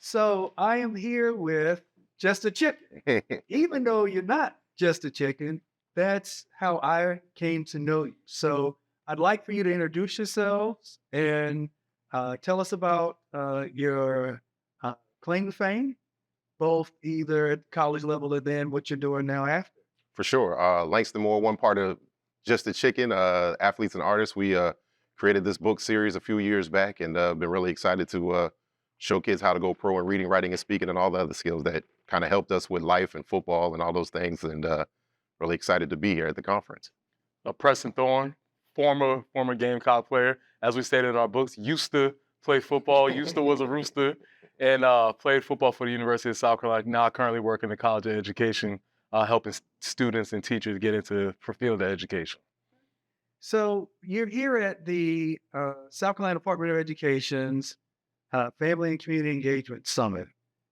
So I am here with Just a Chicken. Even though you're not just a chicken, that's how I came to know you. So I'd like for you to introduce yourselves and tell us about your claim to fame, both either at college level and then what you're doing now after. For sure. Langston Moore, one part of Just a Chicken, athletes and artists. We created this book series a few years back and been really excited to show kids how to go pro in reading, writing, and speaking and all the other skills that kind of helped us with life and football and all those things. And really excited to be here at the conference. Preston Thorne, former Gamecock player. As we stated in our books, used to play football, used to was a Rooster, and played football for the University of South Carolina. Now I currently work in the College of Education, helping students and teachers get into fulfill their education. So you're here at the South Carolina Department of Education's Family and Community Engagement Summit.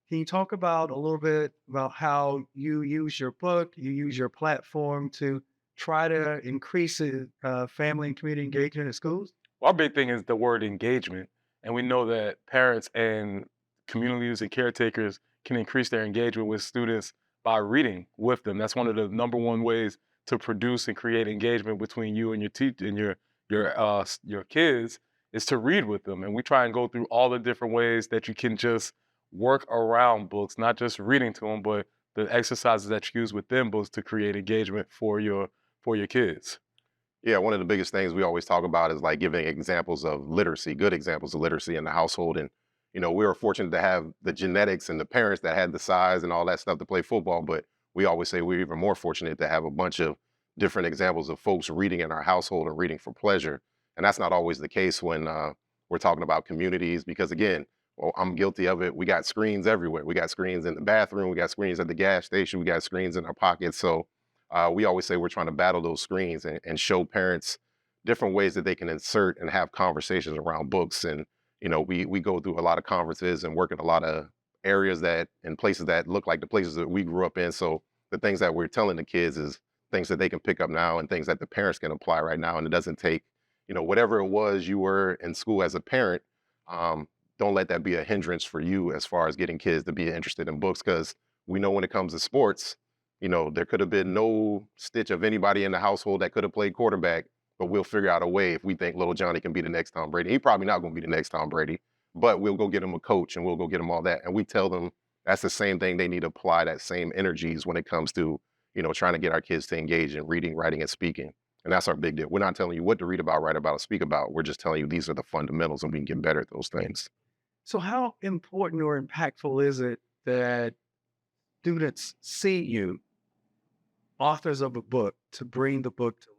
Can you talk about a little bit about how you use your book, you use your platform to try to increase family and community engagement in schools? Our big thing is the word engagement, and we know that parents and communities and caretakers can increase their engagement with students by reading with them. That's one of the number one ways to produce and create engagement between you and your teacher and your kids is to read with them. And we try and go through all the different ways that you can just work around books, not just reading to them, but the exercises that you use within books to create engagement for your kids. Yeah, one of the biggest things we always talk about is like giving examples of literacy, good examples of literacy in the household. And, we were fortunate to have the genetics and the parents that had the size and all that stuff to play football. But we always say we're even more fortunate to have a bunch of different examples of folks reading in our household and reading for pleasure. And that's not always the case when we're talking about communities, because again, well, I'm guilty of it. We got screens everywhere. We got screens in the bathroom. We got screens at the gas station. We got screens in our pockets. So we always say we're trying to battle those screens and show parents different ways that they can insert and have conversations around books. And, we go through a lot of conferences and work in a lot of areas that and places that look like the places that we grew up in. So the things that we're telling the kids is things that they can pick up now and things that the parents can apply right now. And it doesn't take, whatever it was you were in school as a parent, don't let that be a hindrance for you as far as getting kids to be interested in books. Because we know when it comes to sports, there could have been no stitch of anybody in the household that could have played quarterback, but we'll figure out a way if we think little Johnny can be the next Tom Brady. He's probably not going to be the next Tom Brady, but we'll go get him a coach and we'll go get him all that. And we tell them that's the same thing. They need to apply that same energies when it comes to, trying to get our kids to engage in reading, writing, and speaking. And that's our big deal. We're not telling you what to read about, write about, or speak about. We're just telling you these are the fundamentals and we can get better at those things. So how important or impactful is it that students see you, authors of a book, to bring the book to life?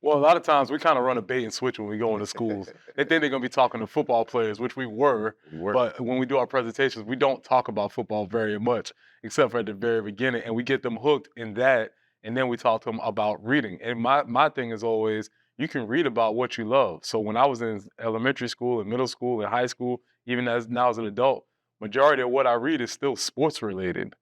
Well, a lot of times we kind of run a bait and switch when we go into schools. They think they're going to be talking to football players, which we were. But when we do our presentations, we don't talk about football very much, except for at the very beginning. And we get them hooked in that. And then we talk to them about reading. And my thing is always, you can read about what you love. So when I was in elementary school and middle school and high school, even now as an adult, majority of what I read is still sports related.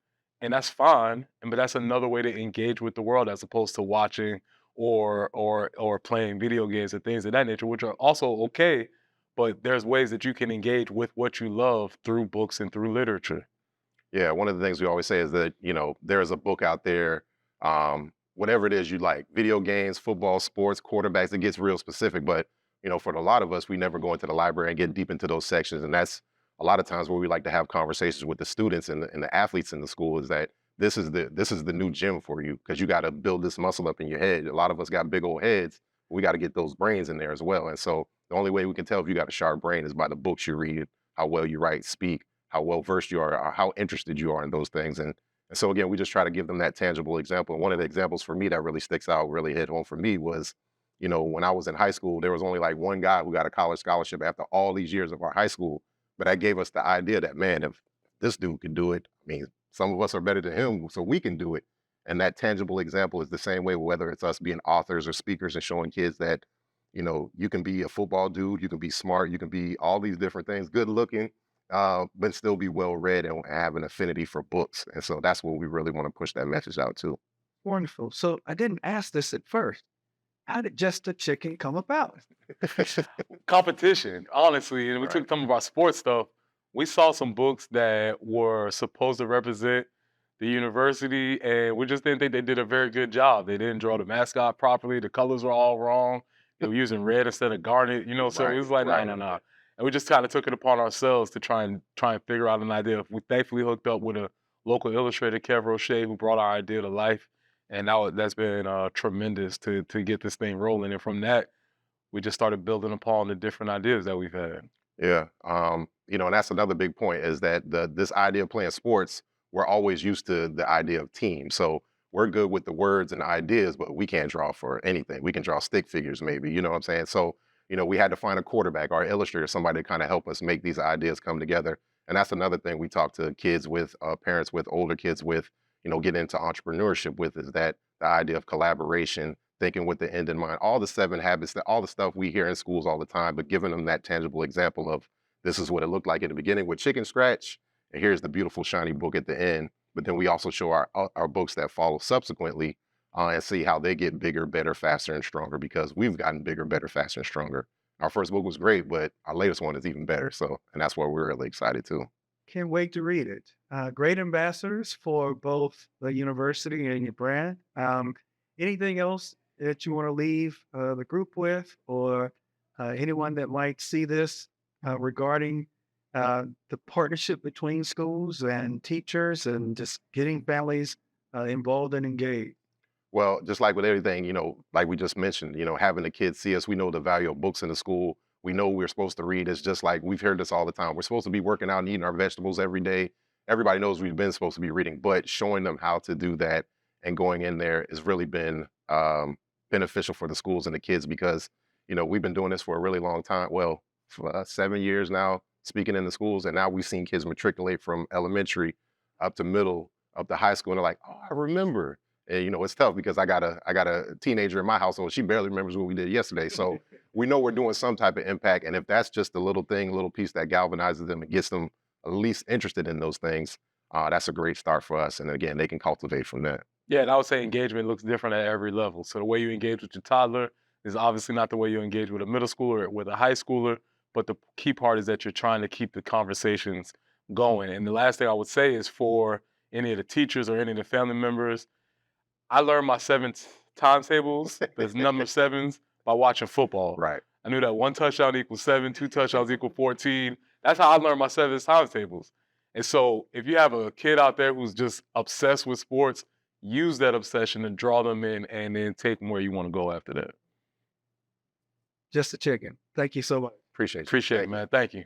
And that's fine. But that's another way to engage with the world as opposed to watching or playing video games and things of that nature, which are also okay, but there's ways that you can engage with what you love through books and through literature. Yeah, one of the things we always say is that, there's a book out there, whatever it is you like, video games, football, sports, quarterbacks, it gets real specific. But, for a lot of us, we never go into the library and get deep into those sections. And that's a lot of times where we like to have conversations with the students and the athletes in the school is that this is the new gym for you because you got to build this muscle up in your head. A lot of us got big old heads. We got to get those brains in there as well. And so the only way we can tell if you got a sharp brain is by the books you read, how well you write, speak, how well versed you are, or how interested you are in those things. And so again, we just try to give them that tangible example. And one of the examples for me that really sticks out, really hit home for me was, when I was in high school, there was only like one guy who got a college scholarship after all these years of our high school. But that gave us the idea that, man, if this dude could do it, I mean, some of us are better than him, so we can do it. And that tangible example is the same way, whether it's us being authors or speakers and showing kids that, you can be a football dude, you can be smart, you can be all these different things, good looking, but still be well read and have an affinity for books. And so that's what we really want to push that message out to. Wonderful. So I didn't ask this at first. How did Just a Chicken come about? Competition, honestly, and we Right. took some of our sports stuff. we saw some books that were supposed to represent the university, and we just didn't think they did a very good job. They didn't draw the mascot properly. The colors were all wrong. They were using red instead of garnet, so it was like, no, no, no. And we just kind of took it upon ourselves to try and figure out an idea. We thankfully hooked up with a local illustrator, Kev Roche, who brought our idea to life. And that's been tremendous to get this thing rolling. And from that, we just started building upon the different ideas that we've had. Yeah. And that's another big point is that this idea of playing sports, we're always used to the idea of team. So we're good with the words and ideas, but we can't draw for anything. We can draw stick figures, maybe, you know what I'm saying? So, we had to find a quarterback or illustrator, somebody to kind of help us make these ideas come together. And that's another thing we talk to kids with, parents with, older kids with, get into entrepreneurship with, is that the idea of collaboration, thinking with the end in mind, all the 7 habits, all the stuff we hear in schools all the time, but giving them that tangible example of this is what it looked like at the beginning with chicken scratch, and here's the beautiful shiny book at the end. But then we also show our books that follow subsequently, and see how they get bigger, better, faster, and stronger, because we've gotten bigger, better, faster, and stronger. Our first book was great, but our latest one is even better. So, and that's why we're really excited too. Can't wait to read it. Great ambassadors for both the university and your brand. Anything else that you want to leave the group with, or anyone that might see this regarding the partnership between schools and teachers and just getting families involved and engaged? Well, just like with everything, like we just mentioned, having the kids see us, we know the value of books in the school. We know we're supposed to read. It's just like we've heard this all the time. We're supposed to be working out and eating our vegetables every day. Everybody knows we've been supposed to be reading, but showing them how to do that and going in there has really been beneficial for the schools and the kids, because, we've been doing this for a really long time. Well, for 7 years now, speaking in the schools, and now we've seen kids matriculate from elementary up to middle, up to high school, and they're like, oh, I remember. And, it's tough because I got a teenager in my household. She barely remembers what we did yesterday. So we know we're doing some type of impact. And if that's just a little thing, a little piece that galvanizes them and gets them at least interested in those things, that's a great start for us. And again, they can cultivate from that. Yeah, and I would say engagement looks different at every level. So the way you engage with your toddler is obviously not the way you engage with a middle schooler or with a high schooler. But the key part is that you're trying to keep the conversations going. And the last thing I would say is, for any of the teachers or any of the family members, I learned my 7 timetables, there's number 7s, by watching football. Right. I knew that 1 touchdown equals 7, 2 touchdowns equal 14. That's how I learned my 7 timetables. And so if you have a kid out there who's just obsessed with sports, use that obsession to draw them in and then take them where you want to go after that. Just a chicken. Thank you so much. Appreciate you. Appreciate it, Thank you. man. Thank you.